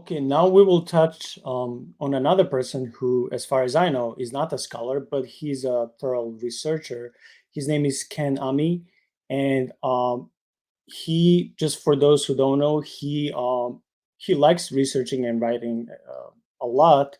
Okay, now we will touch on another person who, as far as I know, is not a scholar, but he's a thorough researcher. His name is Ken Ami, and he, just for those who don't know, he likes researching and writing a lot.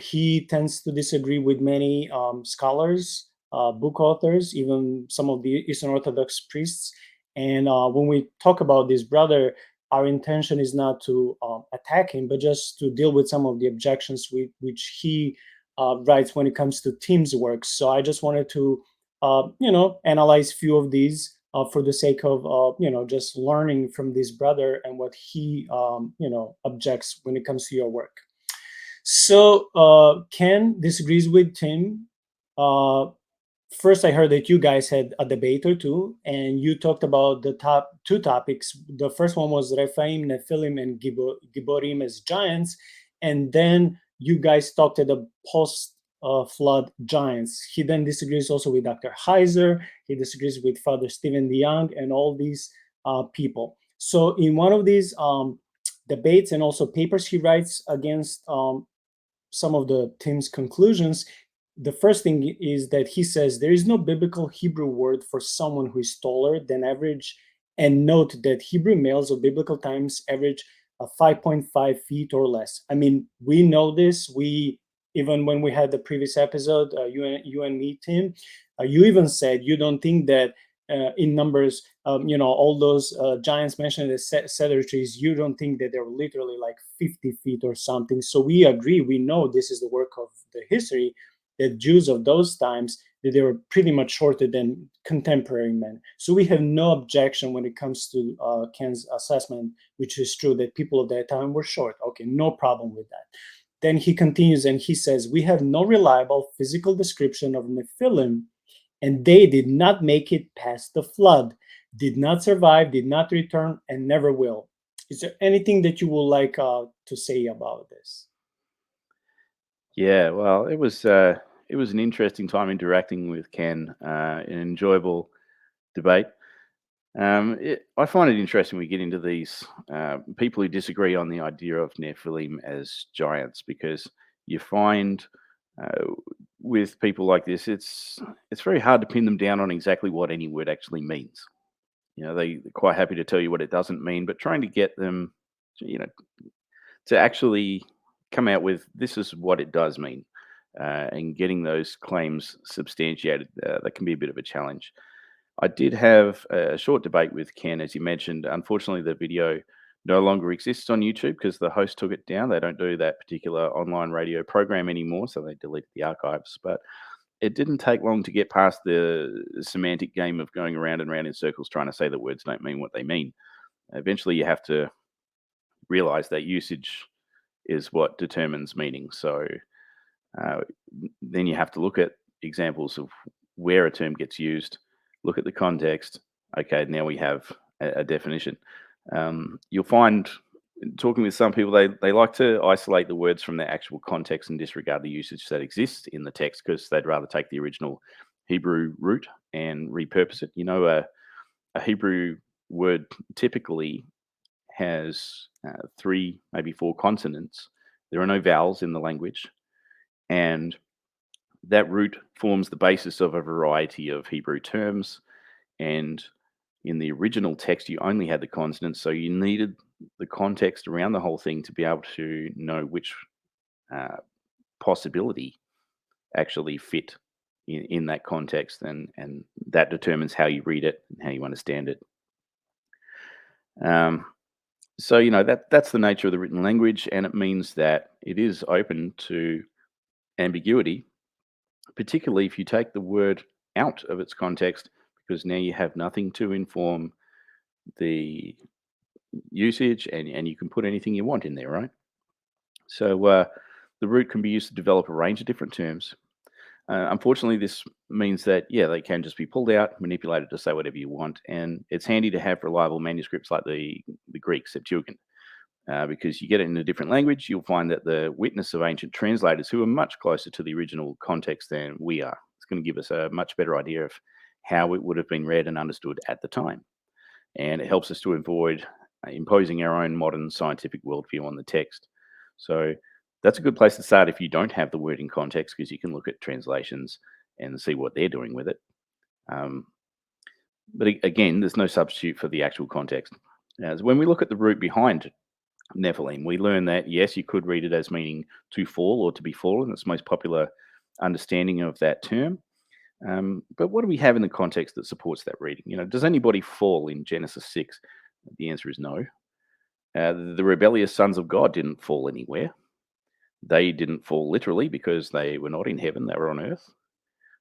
He tends to disagree with many scholars, book authors, even some of the Eastern Orthodox priests. And when we talk about this brother, our intention is not to attack him, but just to deal with some of the objections which he writes when it comes to Tim's works. So I just wanted to, analyze few of these for the sake of, just learning from this brother and what he, objects when it comes to your work. So Ken disagrees with Tim. Uh, First, I heard that you guys had a debate or two, and you talked about the top two topics. The first one was Rephaim, Nephilim, and Giborim as giants, and then you guys talked at the post-flood giants. He then disagrees also with Dr. Heiser. He disagrees with Father Stephen DeYoung and all these people. So, in one of these debates and also papers he writes against some of the Tim's conclusions, the first thing is that he says there is no biblical Hebrew word for someone who is taller than average. And note that Hebrew males of biblical times average 5.5 feet or less. I mean, we know this. We, even when we had the previous episode, you and me, Tim, you even said you don't think that in numbers, all those giants mentioned as cedar trees, you don't think that they're literally like 50 feet or something. So we agree. We know this is the work of the history, that Jews of those times, that they were pretty much shorter than contemporary men. So we have no objection when it comes to Ken's assessment, which is true, that people of that time were short. Okay, no problem with that. Then he continues and he says, we have no reliable physical description of Nephilim, and they did not make it past the flood, did not survive, did not return, and never will. Is there anything that you would like to say about this? Yeah, well, it was an interesting time interacting with Ken, an enjoyable debate. I find it interesting we get into these people who disagree on the idea of Nephilim as giants, because you find uh, with people like this, it's very hard to pin them down on exactly what any word actually means. They're quite happy to tell you what it doesn't mean, but trying to get them, you know, to actually come out with this is what it does mean, and getting those claims substantiated, that can be a bit of a challenge. I did have a short debate with Ken, as you mentioned. Unfortunately, the video no longer exists on YouTube because the host took it down. They don't do that particular online radio program anymore, so they deleted the archives. But it didn't take long to get past the semantic game of going around and around in circles trying to say that words don't mean what they mean. Eventually, you have to realize that usage is what determines meaning. So uh, then you have to look at examples of where a term gets used, look at the context. Okay, now we have a definition. You'll find talking with some people, they like to isolate the words from their actual context and disregard the usage that exists in the text because they'd rather take the original Hebrew root and repurpose it. A Hebrew word typically has three, maybe four consonants. There are no vowels in the language, and that root forms the basis of a variety of Hebrew terms. And in the original text, you only had the consonants, so you needed the context around the whole thing to be able to know which uh, possibility actually fit in that context, and that determines how you read it and how you understand it. Um, so that's the nature of the written language, and it means that it is open to ambiguity, particularly if you take the word out of its context, because now you have nothing to inform the usage, and you can put anything you want in there, right? So the root can be used to develop a range of different terms. Unfortunately, this means that, yeah, they can just be pulled out, manipulated to say whatever you want, and it's handy to have reliable manuscripts like the Greek Septuagint. Because you get it in a different language, you'll find that the witness of ancient translators who are much closer to the original context than we are, it's going to give us a much better idea of how it would have been read and understood at the time. And it helps us to avoid imposing our own modern scientific worldview on the text. So that's a good place to start if you don't have the word in context, because you can look at translations and see what they're doing with it. Um, but again, there's no substitute for the actual context. As when we look at the root behind Nephilim, we learn that yes, you could read it as meaning to fall or to be fallen. That's the most popular understanding of that term. But what do we have in the context that supports that reading? Does anybody fall in Genesis 6? The answer is no. The rebellious sons of God didn't fall anywhere. They didn't fall literally because they were not in heaven, they were on earth.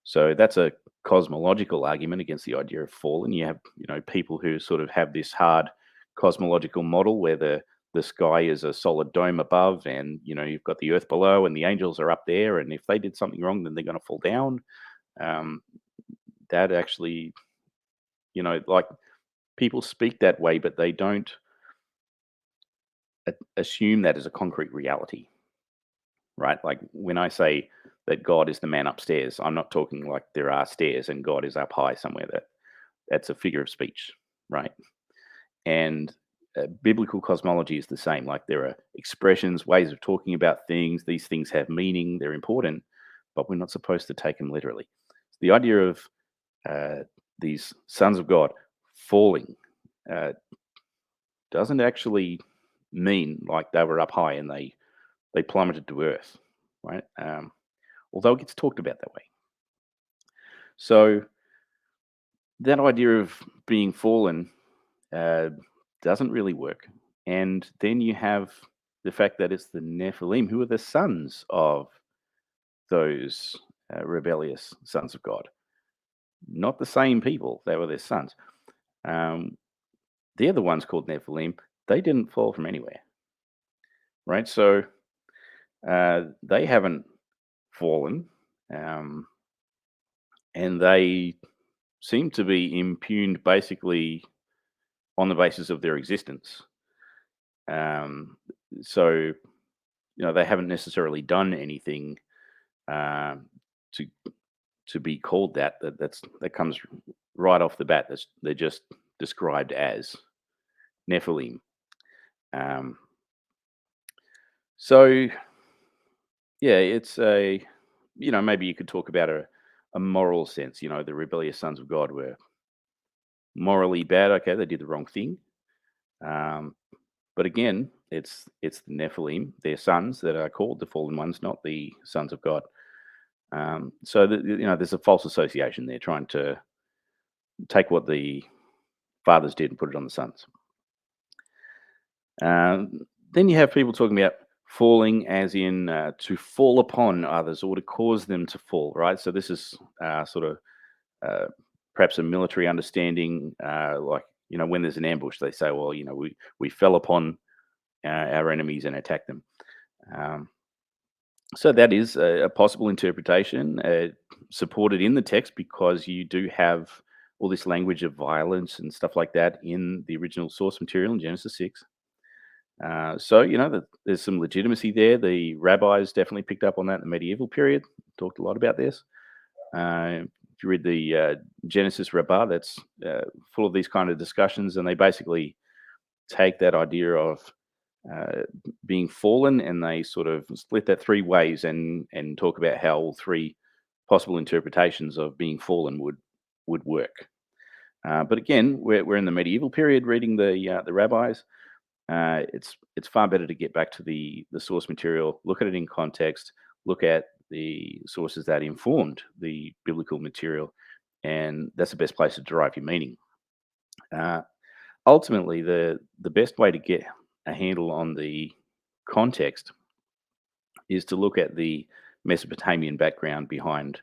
So that's a cosmological argument against the idea of fallen. You have, people who sort of have this hard cosmological model where the sky is a solid dome above, and you've got the earth below, and the angels are up there, and if they did something wrong, then they're going to fall down. That actually, like, people speak that way, but they don't assume that as a concrete reality, right? Like when I say that God is the man upstairs, I'm not talking like there are stairs and God is up high somewhere. That's a figure of speech, right? And biblical cosmology is the same. Like there are expressions, ways of talking about things. These things have meaning. They're important, but we're not supposed to take them literally. The idea of these sons of God falling doesn't actually mean like they were up high and they plummeted to earth, right? Although it gets talked about that way. So that idea of being fallen doesn't really work. And then you have the fact that it's the Nephilim who are the sons of those rebellious sons of God. Not the same people, they were their sons. They're the ones called Nephilim. They didn't fall from anywhere, right? So they haven't fallen, and they seem to be impugned basically on the basis of their existence. So they haven't necessarily done anything to be called that. That comes right off the bat. They're just described as Nephilim. So yeah, it's maybe you could talk about a moral sense. The rebellious sons of God were morally bad. Okay, they did the wrong thing. But again, it's the Nephilim, their sons, that are called the fallen ones, not the sons of God. So there's a false association there, trying to take what the fathers did and put it on the sons. Then you have people talking about falling as in to fall upon others or to cause them to fall, right? So this is sort of perhaps a military understanding, like, when there's an ambush, they say, well, we fell upon our enemies and attacked them. So that is a possible interpretation supported in the text, because you do have all this language of violence and stuff like that in the original source material in Genesis 6. So, there's some legitimacy there. The rabbis definitely picked up on that in the medieval period, talked a lot about this. If you read the Genesis Rabbah, that's full of these kind of discussions, and they basically take that idea of being fallen, and they sort of split that three ways and talk about how all three possible interpretations of being fallen would work. But again, we're in the medieval period reading the rabbis. It's far better to get back to the source material, look at it in context, look at the sources that informed the biblical material, and that's the best place to derive your meaning. Ultimately, the best way to get a handle on the context is to look at the Mesopotamian background behind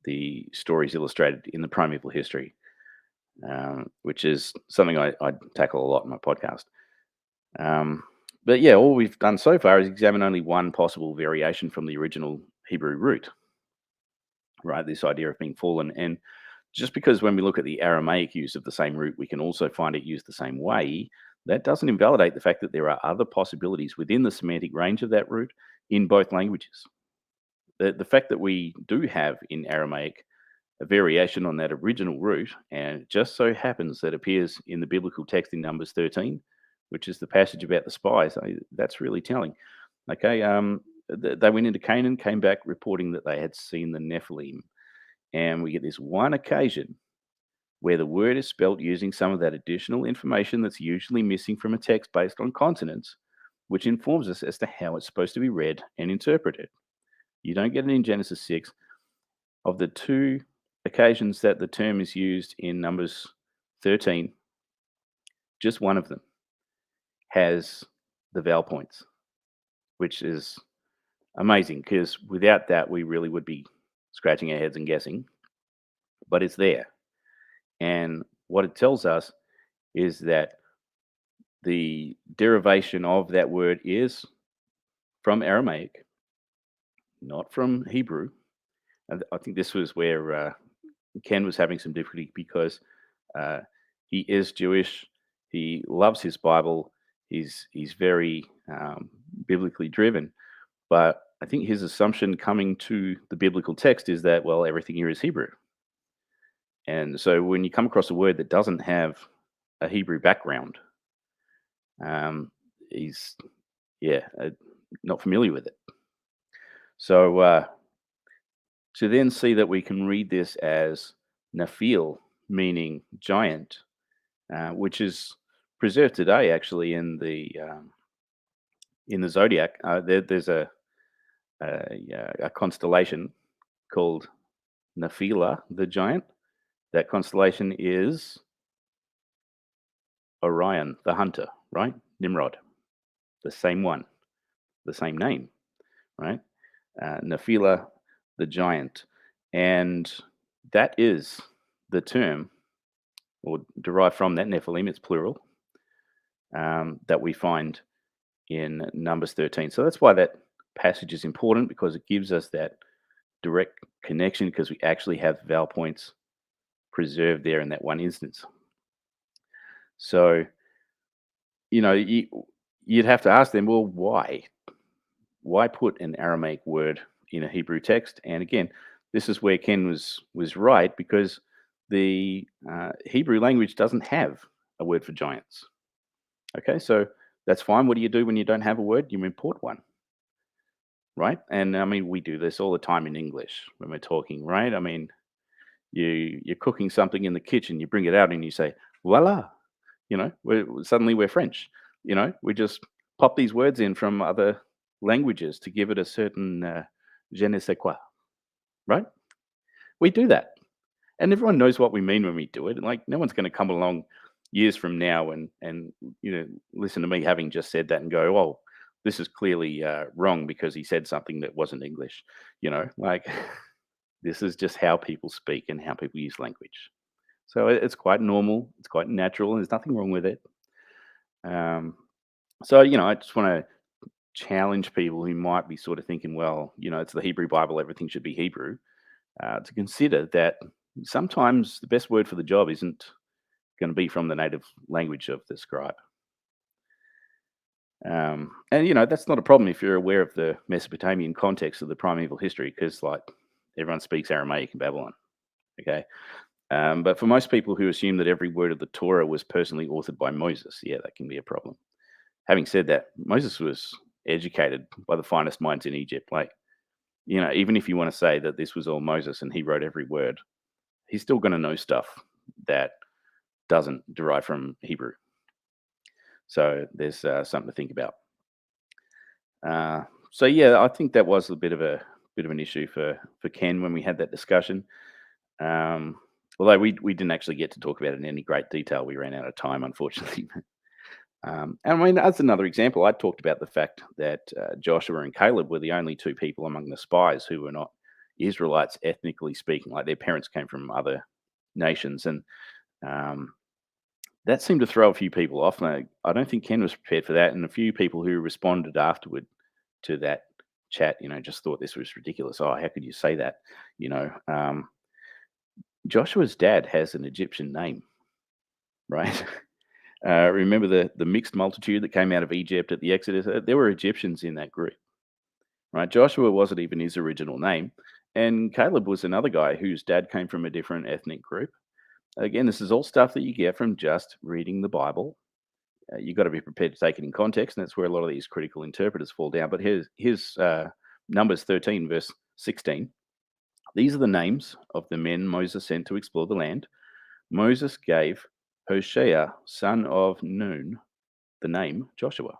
the stories illustrated in the primeval history, which is something I tackle a lot in my podcast. But yeah, all we've done so far is examine only one possible variation from the original Hebrew root, right? This idea of being fallen. And just because when we look at the Aramaic use of the same root, we can also find it used the same way, that doesn't invalidate the fact that there are other possibilities within the semantic range of that root in both languages. The fact that we do have in Aramaic a variation on that original root, and it just so happens that appears in the biblical text in Numbers 13, which is the passage about the spies. That's really telling. Okay, they went into Canaan, came back reporting that they had seen the Nephilim, and we get this one occasion where the word is spelt using some of that additional information that's usually missing from a text based on consonants, which informs us as to how it's supposed to be read and interpreted. You don't get it in Genesis 6. Of the two occasions that the term is used in Numbers 13, just one of them has the vowel points, which is amazing because without that, we really would be scratching our heads and guessing, but it's there. And what it tells us is that the derivation of that word is from Aramaic, not from Hebrew. And I think this was where Ken was having some difficulty because uh, he is Jewish. He loves his Bible. He's very biblically driven. But I think his assumption coming to the biblical text is that, well, everything here is Hebrew. And so when you come across a word that doesn't have a Hebrew background, he's, yeah, not familiar with it. So to then see that we can read this as Nephil, meaning giant, which is preserved today actually in the zodiac. There's a constellation called Nephila, the giant. That constellation is Orion, the hunter, right? Nimrod, the same one, the same name, right? Nephila, the giant. And that is the term, or derived from that, Nephilim, it's plural, that we find in Numbers 13. So that's why that passage is important, because it gives us that direct connection, because we actually have vowel points preserved there in that one instance. So, you'd have to ask them, well, why? Why put an Aramaic word in a Hebrew text? And again, this is where Ken was right, because the Hebrew language doesn't have a word for giants. Okay, so that's fine. What do you do when you don't have a word? You import one, right? And I mean, we do this all the time in English when we're talking, right? I mean, you're cooking something in the kitchen, you bring it out and you say, voila, suddenly we're French. We just pop these words in from other languages to give it a certain je ne sais quoi, right? We do that. And everyone knows what we mean when we do it. Like, no one's going to come along years from now and listen to me having just said that and go, oh, this is clearly wrong because he said something that wasn't English. Like, this is just how people speak and how people use language. So it's quite normal. It's quite natural, and there's nothing wrong with it. So, I just want to challenge people who might be sort of thinking, well, it's the Hebrew Bible, everything should be Hebrew, to consider that sometimes the best word for the job isn't going to be from the native language of the scribe. And, that's not a problem if you're aware of the Mesopotamian context of the primeval history, because, like, everyone speaks Aramaic in Babylon. Okay. But for most people who assume that every word of the Torah was personally authored by Moses, yeah, that can be a problem. Having said that, Moses was educated by the finest minds in Egypt. Like, even if you want to say that this was all Moses and he wrote every word, he's still going to know stuff that doesn't derive from Hebrew. So there's something to think about. So yeah, I think that was a bit of an issue for Ken when we had that discussion. Although we didn't actually get to talk about it in any great detail, we ran out of time, unfortunately. And I mean, as another example, I talked about the fact that Joshua and Caleb were the only two people among the spies who were not Israelites, ethnically speaking. Like, their parents came from other nations, and that seemed to throw a few people off. And I don't think Ken was prepared for that, and a few people who responded afterward to that chat, just thought this was ridiculous. Oh, how could you say that? Joshua's dad has an Egyptian name, right? Remember the mixed multitude that came out of Egypt at the Exodus? There were Egyptians in that group, right? Joshua wasn't even his original name. And Caleb was another guy whose dad came from a different ethnic group. Again, this is all stuff that you get from just reading the Bible. you've got to be prepared to take it in context, and that's where a lot of these critical interpreters fall down. But here's Numbers 13, verse 16. These are the names of the men Moses sent to explore the land. Moses gave Hoshea, son of Nun, the name Joshua.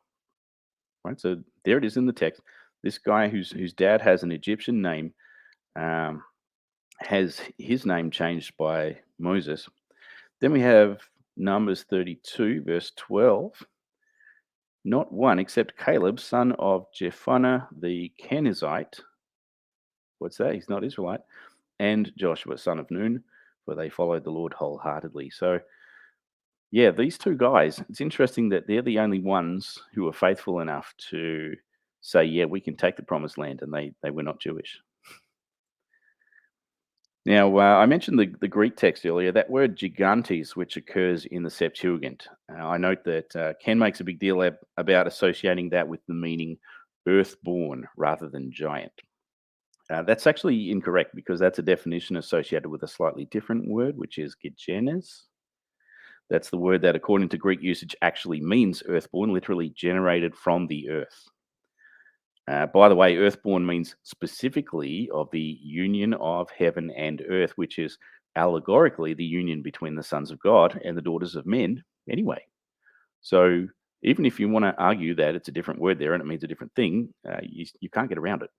Right, so there it is in the text. This guy whose dad has an Egyptian name um, has his name changed by Moses. Then we have Numbers 32, verse 12. Not one except Caleb, son of Jephunneh the Kenizzite. What's that? He's not Israelite. And Joshua, son of Nun, for they followed the Lord wholeheartedly. So, yeah, these two guys, it's interesting that they're the only ones who are faithful enough to say, yeah, we can take the promised land, and they were not Jewish. Now, I mentioned the Greek text earlier, that word gigantes, which occurs in the Septuagint. I note that Ken makes a big deal about associating that with the meaning earthborn rather than giant. That's actually incorrect because that's a definition associated with a slightly different word, which is gigenes. That's the word that, according to Greek usage, actually means earthborn, literally generated from the earth. By the way, earthborn means specifically of the union of heaven and earth, which is allegorically the union between the sons of God and the daughters of men anyway. So even if you want to argue that it's a different word there and it means a different thing, you can't get around it.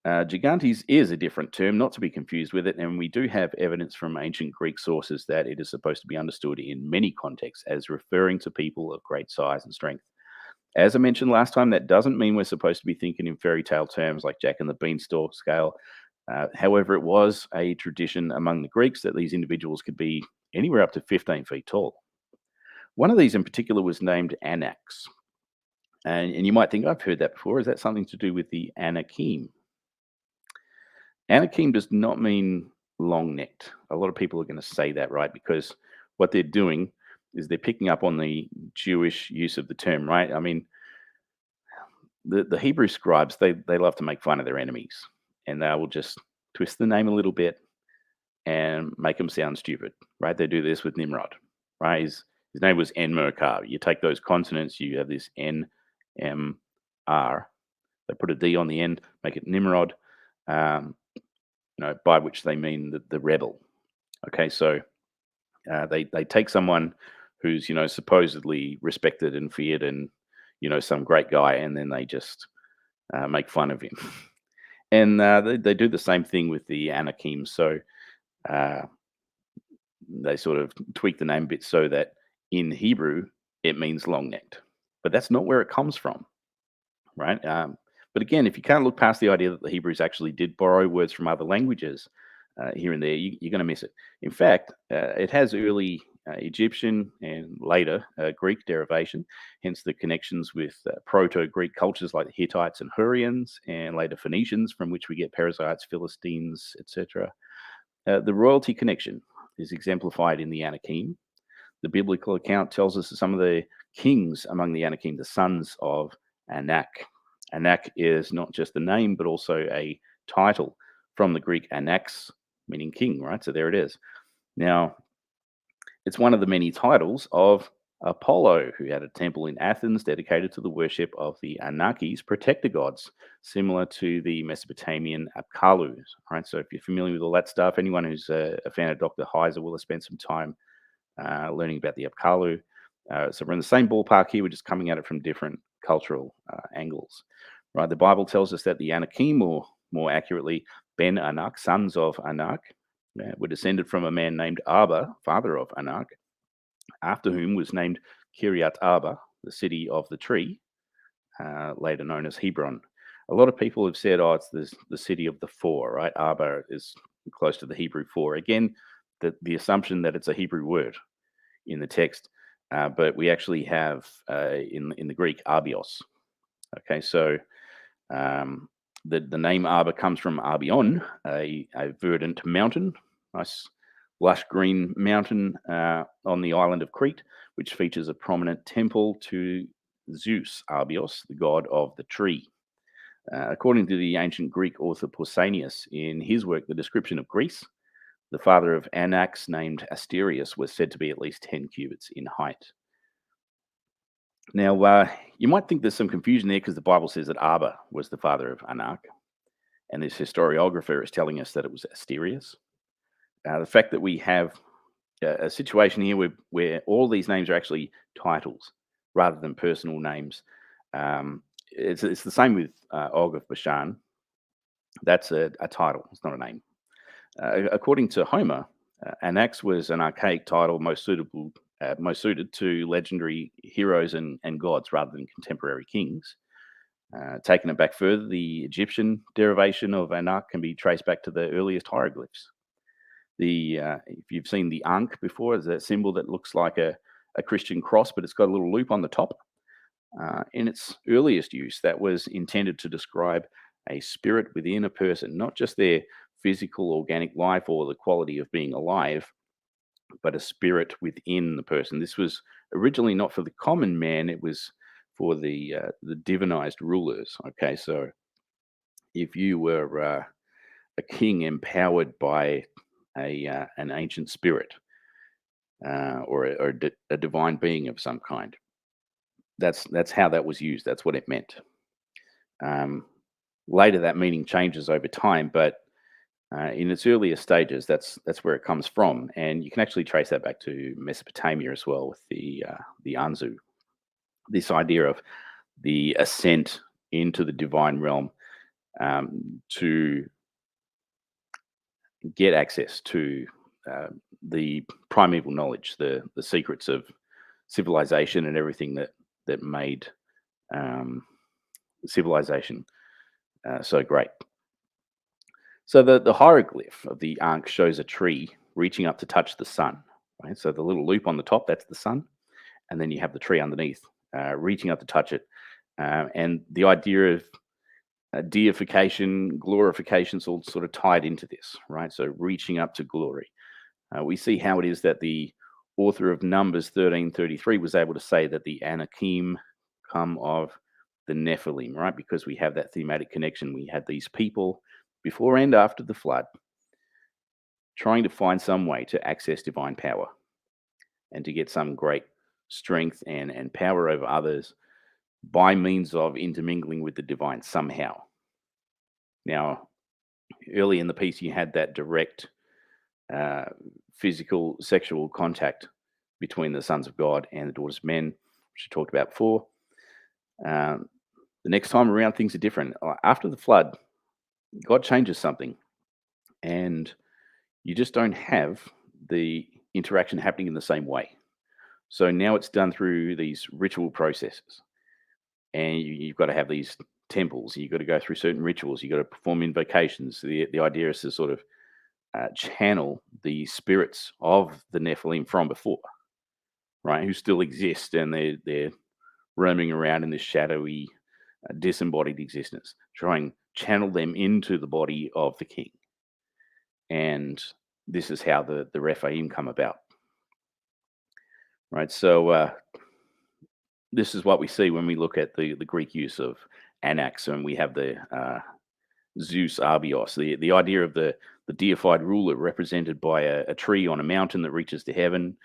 Gigantes is a different term, not to be confused with it, and we do have evidence from ancient Greek sources that it is supposed to be understood in many contexts as referring to people of great size and strength. As I mentioned last time, that doesn't mean we're supposed to be thinking in fairy tale terms like Jack and the Beanstalk scale. However, it was a tradition among the Greeks that these individuals could be anywhere up to 15 feet tall. One of these in particular was named Anax. And you might think, I've heard that before. Is that something to do with the Anakim? Anakim does not mean long necked. A lot of people are going to say that, right? Because what they're doing is they're picking up on the Jewish use of the term, right? I mean, the Hebrew scribes, they love to make fun of their enemies, and they will just twist the name a little bit and make them sound stupid, right? They do this with Nimrod, right? His name was Enmerkar. You take those consonants, you have this N, M, R. They put a D on the end, make it Nimrod, by which they mean the rebel. Okay, so they take someone who's supposedly respected and feared and some great guy, and then they just make fun of him. And they do the same thing with the Anakim. So uh, they sort of tweak the name a bit so that in Hebrew it means long necked, but that's not where it comes from, right? But again, if you can't look past the idea that the Hebrews actually did borrow words from other languages here and there, you're going to miss it. In fact, it has early Egyptian and later Greek derivation, hence the connections with Proto-Greek cultures like the Hittites and Hurrians, and later Phoenicians, from which we get Perizzites, Philistines, etc. The royalty connection is exemplified in the Anakim. The biblical account tells us that some of the kings among the Anakim, the sons of Anak. Anak is not just a name, but also a title from the Greek anax, meaning king, right? So there it is. Now, it's one of the many titles of Apollo, who had a temple in Athens dedicated to the worship of the Anakis, protector gods, similar to the Mesopotamian Apkallu. Right? So if you're familiar with all that stuff, anyone who's a fan of Dr. Heiser will have spent some time learning about the Apkallu. So we're in the same ballpark here. We're just coming at it from different cultural angles. Right? The Bible tells us that the Anakim, or more accurately, Ben Anak, sons of Anak, were descended from a man named Abba, father of Anak, after whom was named Kiryat Arba, the city of the tree, later known as Hebron. A lot of people have said, it's the city of the four, right? Arba is close to the Hebrew four. Again, the assumption that it's a Hebrew word in the text, but we actually have in the Greek Arbios. Okay, so the name Arba comes from Arbion, a verdant mountain, nice lush green mountain on the island of Crete, which features a prominent temple to Zeus, Arbios, the god of the tree. According to the ancient Greek author Pausanias, in his work, The Description of Greece, the father of Anax, named Asterius, was said to be at least 10 cubits in height. Now, you might think there's some confusion there because the Bible says that Abba was the father of Anak, and this historiographer is telling us that it was Asterius. The fact that we have a situation here where all these names are actually titles rather than personal names. It's the same with Og of Bashan. That's a title, it's not a name. According to Homer, Anax was an archaic title most suited to legendary heroes and gods rather than contemporary kings. Taking it back further, the Egyptian derivation of Anak can be traced back to the earliest hieroglyphs. If you've seen the Ankh before, it's that symbol that looks like a Christian cross, but it's got a little loop on the top. In its earliest use, that was intended to describe a spirit within a person, not just their physical organic life or the quality of being alive, but a spirit within the person. This was originally not for the common man; it was for the divinized rulers. Okay, so if you were a king empowered by an ancient spirit or a divine being of some kind, that's how that was used. That's what it meant. Um, Later, that meaning changes over time, but in its earlier stages, that's where it comes from, and you can actually trace that back to Mesopotamia as well with the Anzu. This idea of the ascent into the divine realm to get access to the primeval knowledge, the secrets of civilization, and everything that made um, civilization so great. So the hieroglyph of the Ankh shows a tree reaching up to touch the sun. Right, so the little loop on the top, that's the sun, and then you have the tree underneath reaching up to touch it. And the idea of deification, glorification is all sort of tied into this, right? So reaching up to glory. We see how it is that the author of Numbers 13:33 was able to say that the Anakim come of the Nephilim, right? Because we have that thematic connection. We had these people before and after the flood trying to find some way to access divine power and to get some great strength and power over others by means of intermingling with the divine somehow. Now, early in the piece, you had that direct uh, physical sexual contact between the sons of God and the daughters of men, which I talked about before. Um, the next time around, things are different. After the flood, God changes something, and you just don't have the interaction happening in the same way. So now it's done through these ritual processes, and you've got to have these temples. You've got to go through certain rituals. You've got to perform invocations. The idea is to sort of channel the spirits of the Nephilim from before, right? Who still exist, and they're roaming around in this shadowy, disembodied existence. Try and channel them into the body of the king, and this is how the Rephaim come about, right? So this is what we see when we look at the Greek use of Anax, and we have the Zeus Arbios, the idea of the deified ruler represented by a tree on a mountain that reaches to heaven.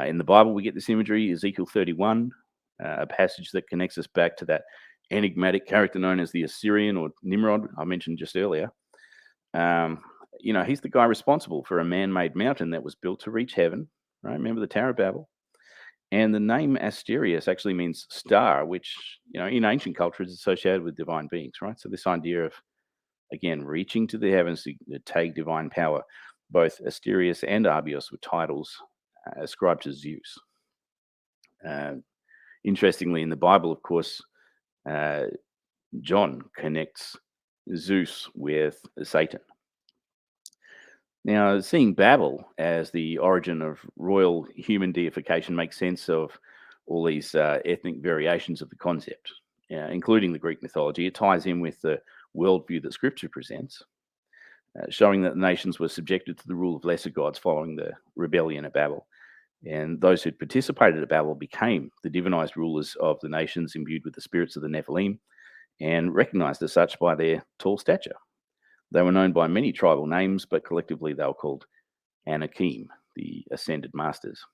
In the Bible, we get this imagery, Ezekiel 31, a passage that connects us back to that enigmatic character known as the Assyrian or Nimrod I mentioned just earlier. Um, he's the guy responsible for a man-made mountain that was built to reach heaven. Right? Remember the Tower of Babel? And the name Asterius actually means star, which in ancient culture is associated with divine beings. Right? So this idea of again reaching to the heavens to take divine power. Both Asterius and Arbios were titles ascribed to Zeus. Uh, Interestingly, in the Bible, of course, uh, John connects Zeus with Satan. Now, seeing Babel as the origin of royal human deification makes sense of all these ethnic variations of the concept, including the Greek mythology. It ties in with the worldview that Scripture presents, showing that the nations were subjected to the rule of lesser gods following the rebellion at Babel. And those who participated at Babel became the divinized rulers of the nations imbued with the spirits of the Nephilim and recognized as such by their tall stature. They were known by many tribal names, but collectively they were called Anakim, the ascended masters.